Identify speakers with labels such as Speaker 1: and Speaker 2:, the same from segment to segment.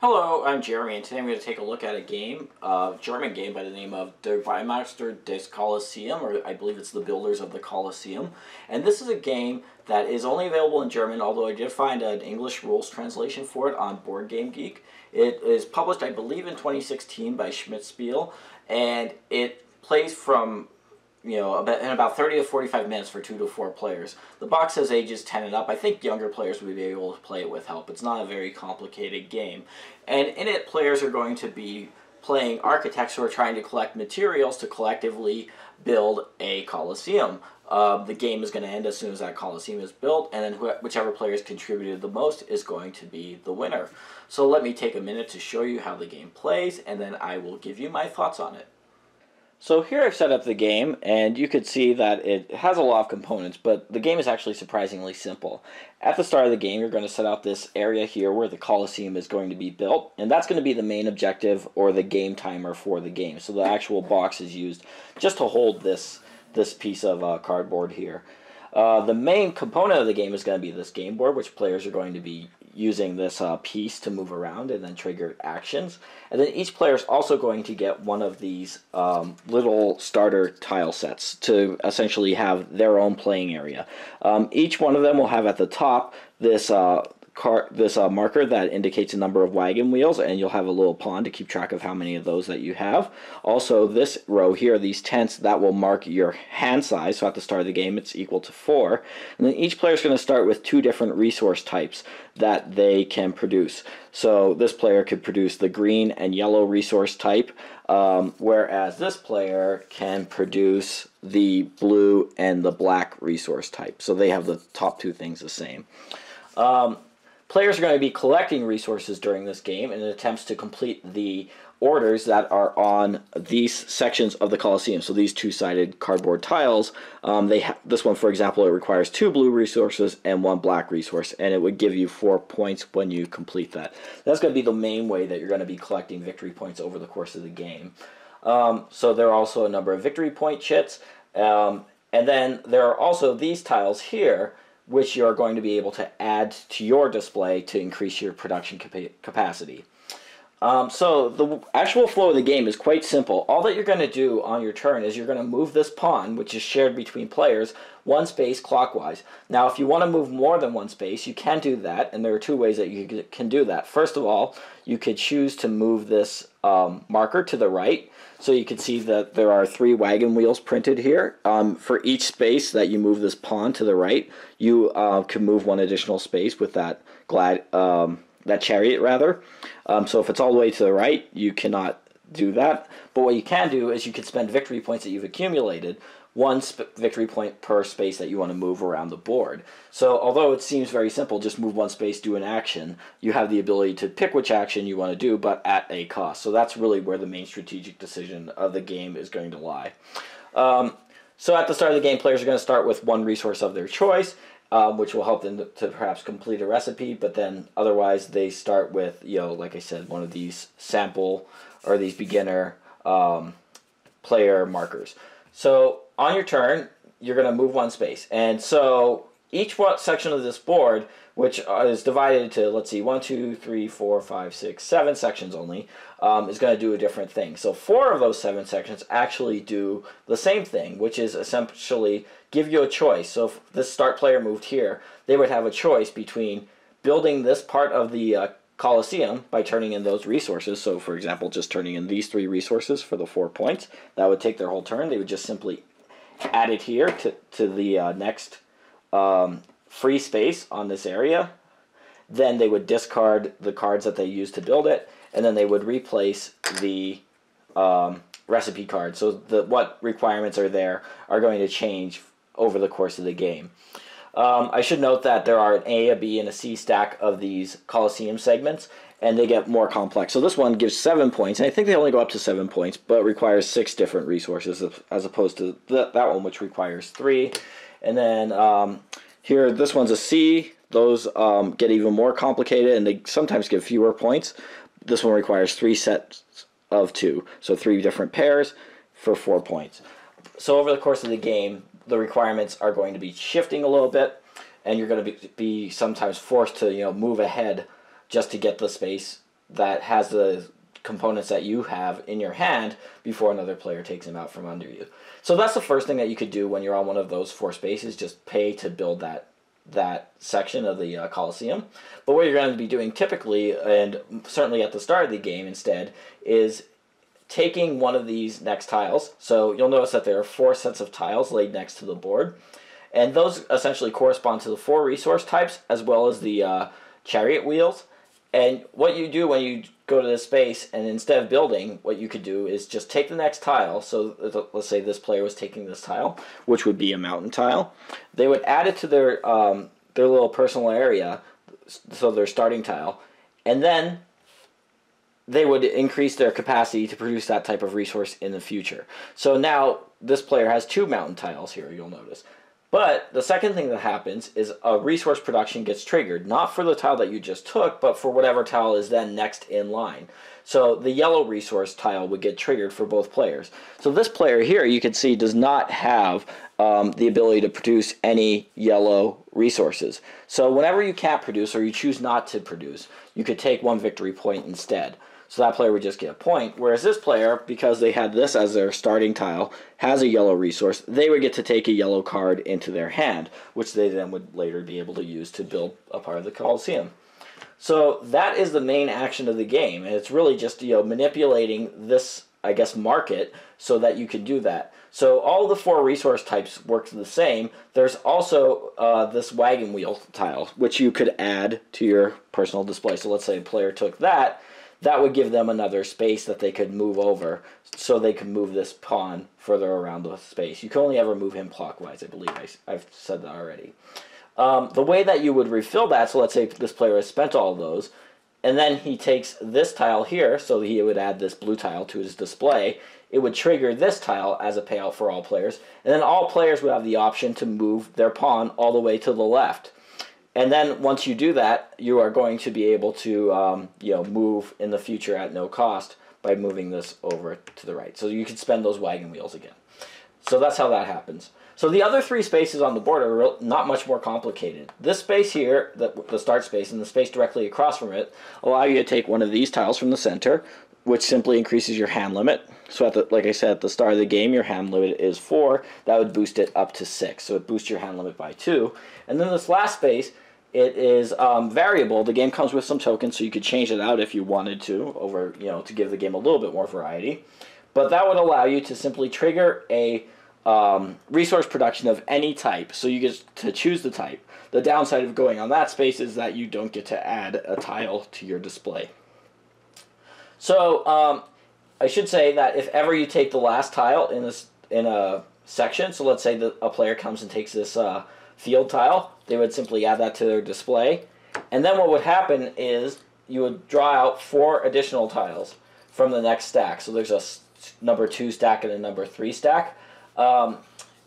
Speaker 1: Hello, I'm Jeremy, and today I'm going to take a look at a game, a German game by the name of Die Baumeister des Colosseum, or I believe it's the Builders of the Colosseum. And this is a game that is only available in German, although I did find an English rules translation for it on Board Game Geek. It is published, I believe, in 2016 by Schmidt-Spiel, and it plays from in about 30 to 45 minutes for 2 to 4 players. The box says ages 10 and up. I think younger players would be able to play it with help. It's not a very complicated game. And in it, players are going to be playing architects who are trying to collect materials to collectively build a Colosseum. The game is going to end as soon as that Colosseum is built, and then whichever players contributed the most is going to be the winner. So let me take a minute to show you how the game plays, and then I will give you my thoughts on it. So here I've set up the game, and you could see that it has a lot of components, but the game is actually surprisingly simple. At the start of the game, you're going to set out this area here where the Colosseum is going to be built, and that's going to be the main objective or the game timer for the game. So the actual box is used just to hold this piece of cardboard here. The main component of the game is going to be this game board, which players are going to be using this piece to move around and then trigger actions. And then each player is also going to get one of these little starter tile sets to essentially have their own playing area. Each one of them will have at the top this marker that indicates a number of wagon wheels, and you'll have a little pawn to keep track of how many of those that you have. Also, this row here, these tents, that will mark your hand size, so at the start of the game it's equal to 4. And then each player is going to start with 2 different resource types that they can produce. So this player could produce the green and yellow resource type, whereas this player can produce the blue and the black resource type. So they have the top 2 things the same. Players are going to be collecting resources during this game in attempts to complete the orders that are on these sections of the Colosseum. So these 2-sided cardboard tiles, this one, for example, it requires 2 blue resources and 1 black resource, and it would give you 4 points when you complete that. That's going to be the main way that you're going to be collecting victory points over the course of the game. So there are also a number of victory point chits, and then there are also these tiles here, which you're going to be able to add to your display to increase your production capacity. So the actual flow of the game is quite simple. All that you're going to do on your turn is you're going to move this pawn, which is shared between players, 1 space clockwise. Now, if you want to move more than 1 space, you can do that, and there are 2 ways that you can do that. First of all, you could choose to move this marker to the right. So you can see that there are 3 wagon wheels printed here. For each space that you move this pawn to the right, you can move 1 additional space with that chariot rather. So if it's all the way to the right, you cannot do that. But what you can do is you can spend victory points that you've accumulated, 1 victory point per space that you want to move around the board. So although it seems very simple, just move 1 space, do an action, you have the ability to pick which action you want to do, but at a cost. So that's really where the main strategic decision of the game is going to lie. So at the start of the game, players are going to start with 1 resource of their choice, which will help them to perhaps complete a recipe, but then otherwise they start with, like I said, one of these sample or these beginner player markers. So on your turn, you're going to move 1 space. And so each section of this board, which is divided into, let's see, 1, 2, 3, 4, 5, 6, 7 sections only, is going to do a different thing. So 4 of those 7 sections actually do the same thing, which is essentially give you a choice. So if this start player moved here, they would have a choice between building this part of the Colosseum by turning in those resources. So for example, just turning in these 3 resources for the 4 points. That would take their whole turn. They would just simply add it here to the next free space on this area. Then they would discard the cards that they used to build it, and then they would replace the recipe card. So what requirements are there are going to change over the course of the game. I should note that there are an A, a B, and a C stack of these Colosseum segments, and they get more complex. So this one gives 7 points, and I think they only go up to 7 points, but requires 6 different resources as opposed to that one, which requires 3. And then here, this one's a C. Those get even more complicated, and they sometimes give fewer points. This one requires 3 sets of 2, so 3 different pairs for 4 points. So over the course of the game, the requirements are going to be shifting a little bit, and you're going to be sometimes forced to move ahead just to get the space that has the components that you have in your hand before another player takes them out from under you. So that's the first thing that you could do when you're on one of those 4 spaces, just pay to build that section of the Colosseum. But what you're going to be doing typically, and certainly at the start of the game instead, is taking one of these next tiles. So you'll notice that there are 4 sets of tiles laid next to the board, and those essentially correspond to the 4 resource types as well as the chariot wheels. And what you do when you go to this space, and instead of building, what you could do is just take the next tile. So let's say this player was taking this tile, which would be a mountain tile. They would add it to their little personal area, so their starting tile, and then they would increase their capacity to produce that type of resource in the future. So now this player has 2 mountain tiles here, you'll notice. But the second thing that happens is a resource production gets triggered, not for the tile that you just took, but for whatever tile is then next in line. So the yellow resource tile would get triggered for both players. So this player here, you can see, does not have the ability to produce any yellow resources. So whenever you can't produce or you choose not to produce, you could take 1 victory point instead. So that player would just get a point, whereas this player, because they had this as their starting tile, has a yellow resource, they would get to take a yellow card into their hand, which they then would later be able to use to build a part of the Colosseum. So that is the main action of the game, and it's really just, manipulating this, I guess, market so that you can do that. So all the 4 resource types work the same. There's also this wagon wheel tile, which you could add to your personal display. So let's say a player took that. That would give them another space that they could move over, so they could move this pawn further around the space. You can only ever move him clockwise, I believe. I've said that already. The way that you would refill that, so let's say this player has spent all of those, and then he takes this tile here, so he would add this blue tile to his display. It would trigger this tile as a payout for all players, and then all players would have the option to move their pawn all the way to the left. And then once you do that, you are going to be able to move in the future at no cost by moving this over to the right. So you can spend those wagon wheels again. So that's how that happens. So the other 3 spaces on the board are not much more complicated. This space here, the start space, and the space directly across from it, allow you to take one of these tiles from the center, which simply increases your hand limit. So like I said, at the start of the game, your hand limit is 4. That would boost it up to 6. So it boosts your hand limit by 2. And then this last space, it is variable. The game comes with some tokens, so you could change it out if you wanted to, over to give the game a little bit more variety. But that would allow you to simply trigger a resource production of any type. So you get to choose the type. The downside of going on that space is that you don't get to add a tile to your display. So I should say that if ever you take the last tile in a section, so let's say that a player comes and takes this field tile, they would simply add that to their display. And then what would happen is you would draw out 4 additional tiles from the next stack. So there's a number 2 stack and a number 3 stack. And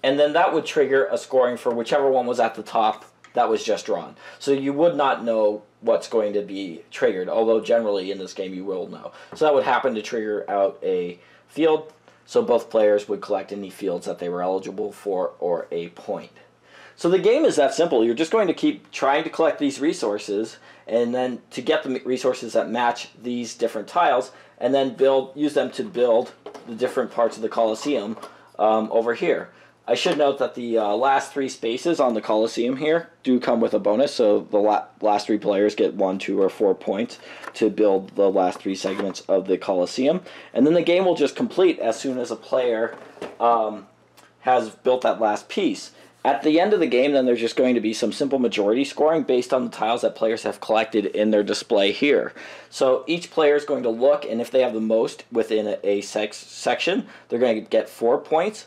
Speaker 1: then that would trigger a scoring for whichever one was at the top that was just drawn. So you would not know what's going to be triggered, although generally in this game you will know. So that would happen to trigger out a field, so both players would collect any fields that they were eligible for, or a point. So the game is that simple. You're just going to keep trying to collect these resources, and then to get the resources that match these different tiles, and then use them to build the different parts of the Colosseum over here. I should note that the last 3 spaces on the Colosseum here do come with a bonus, so the last 3 players get 1, 2, or 4 points to build the last 3 segments of the Colosseum. And then the game will just complete as soon as a player has built that last piece. At the end of the game, then, there's just going to be some simple majority scoring based on the tiles that players have collected in their display here. So each player is going to look, and if they have the most within a section, they're going to get 4 points.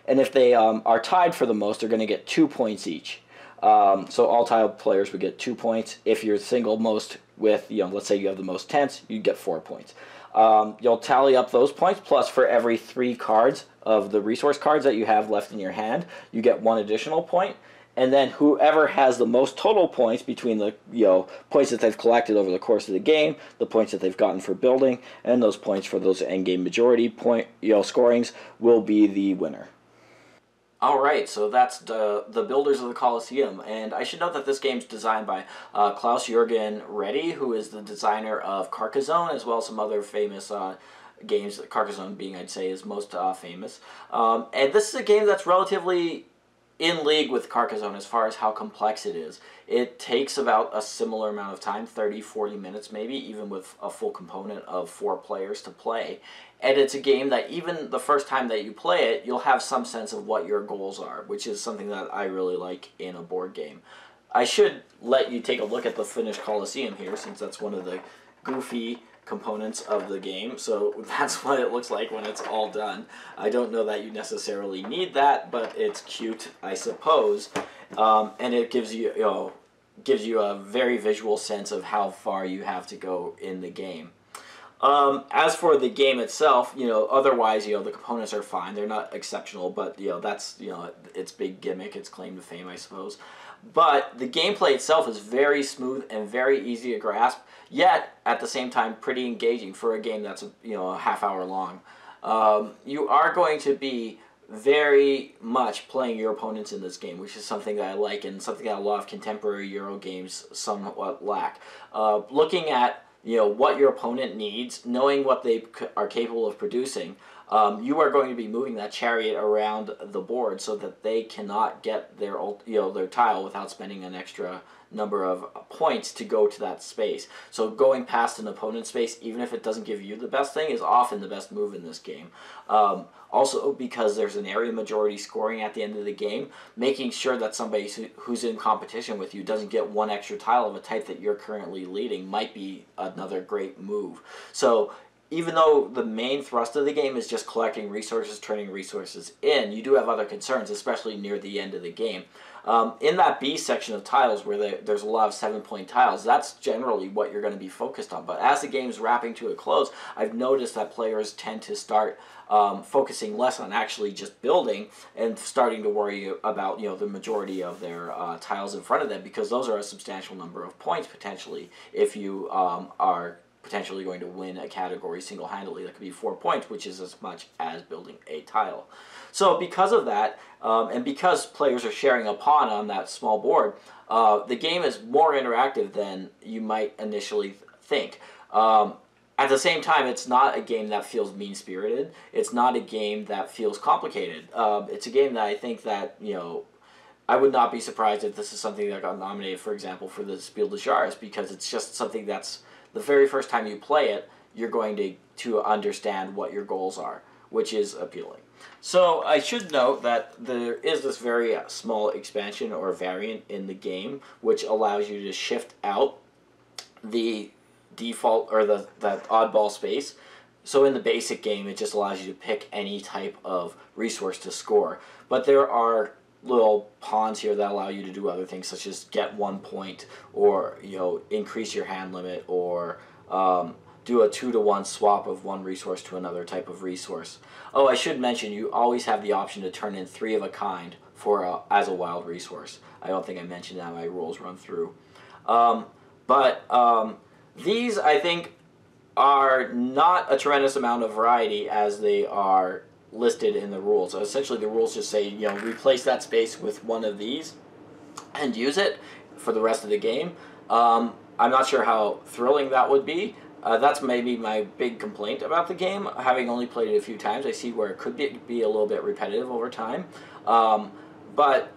Speaker 1: And if they are tied for the most, they're going to get 2 points each. So all tile players would get 2 points. If you're single most with, let's say you have the most tents, you get 4 points. You'll tally up those points, plus for every 3 cards of the resource cards that you have left in your hand, you get 1 additional point. And then whoever has the most total points between the points that they've collected over the course of the game, the points that they've gotten for building, and those points for those endgame majority point scorings will be the winner. All right, so that's the builders of the Colosseum, and I should note that this game's designed by Klaus-Jürgen Wrede, who is the designer of Carcassonne, as well as some other famous games. Carcassonne being, I'd say, is most famous. And this is a game that's relatively in league with Carcassonne as far as how complex it is. It takes about a similar amount of time, 30, 40 minutes maybe, even with a full component of 4 players to play. And it's a game that even the first time that you play it, you'll have some sense of what your goals are, which is something that I really like in a board game. I should let you take a look at the finished Colosseum here, since that's one of the goofy components of the game. So that's what it looks like when it's all done. I don't know that you necessarily need that, but it's cute, I suppose. And it gives you, gives you a very visual sense of how far you have to go in the game. As for the game itself, otherwise, the components are fine. They're not exceptional, but, that's, its big gimmick, its claim to fame, I suppose. But the gameplay itself is very smooth and very easy to grasp, yet, at the same time, pretty engaging for a game that's, a half hour long. You are going to be very much playing your opponents in this game, which is something that I like and something that a lot of contemporary Euro games somewhat lack. Looking at what your opponent needs, knowing what they are capable of producing, you are going to be moving that chariot around the board so that they cannot get their their tile without spending an extra number of points to go to that space. So going past an opponent's space, even if it doesn't give you the best thing, is often the best move in this game. Also, because there's an area majority scoring at the end of the game, making sure that somebody who's in competition with you doesn't get one extra tile of a type that you're currently leading might be another great move. So even though the main thrust of the game is just collecting resources, turning resources in, you do have other concerns, especially near the end of the game. In that B section of tiles where there's a lot of 7-point tiles, that's generally what you're going to be focused on. But as the game's wrapping to a close, I've noticed that players tend to start focusing less on actually just building and starting to worry about the majority of their tiles in front of them, because those are a substantial number of points potentially if you are potentially going to win a category single-handedly. That could be 4 points, which is as much as building a tile. So because of that, and because players are sharing a pawn on that small board, the game is more interactive than you might initially think. At the same time, it's not a game that feels mean-spirited. It's not a game that feels complicated. It's a game that I think that, I would not be surprised if this is something that got nominated, for example, for the Spiel des Jahres, because it's just something that's, the very first time you play it, you're going to understand what your goals are, which is appealing. So I should note that there is this very small expansion or variant in the game, which allows you to shift out the default or that oddball space. So in the basic game, it just allows you to pick any type of resource to score. But there are little pawns here that allow you to do other things, such as get 1 point, or increase your hand limit, or do a 2-to-1 swap of one resource to another type of resource. Oh, I should mention, you always have the option to turn in 3 of a kind for as a wild resource. I don't think I mentioned that in my rules run through. These, I think, are not a tremendous amount of variety as they are listed in the rules. So essentially the rules just say, replace that space with one of these and use it for the rest of the game. I'm not sure how thrilling that would be. That's maybe my big complaint about the game. Having only played it a few times, I see where it could be a little bit repetitive over time. But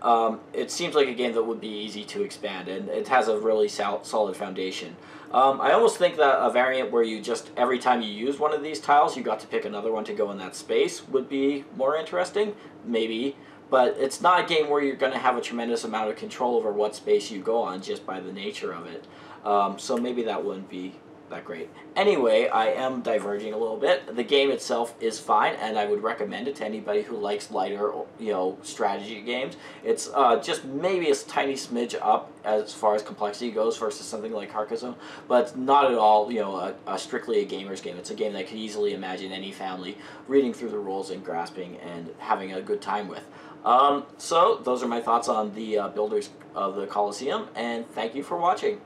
Speaker 1: it seems like a game that would be easy to expand, and it has a really solid foundation. I almost think that a variant where you just, every time you use one of these tiles, you got to pick another one to go in that space would be more interesting, maybe. But it's not a game where you're going to have a tremendous amount of control over what space you go on just by the nature of it. So maybe that wouldn't be that great. Anyway, I am diverging a little bit. The game itself is fine, and I would recommend it to anybody who likes lighter, strategy games. It's just maybe a tiny smidge up as far as complexity goes versus something like Carcassonne, but it's not at all, strictly a gamer's game. It's a game that I could easily imagine any family reading through the rules and grasping and having a good time with. So those are my thoughts on the builders of the Colosseum, and thank you for watching.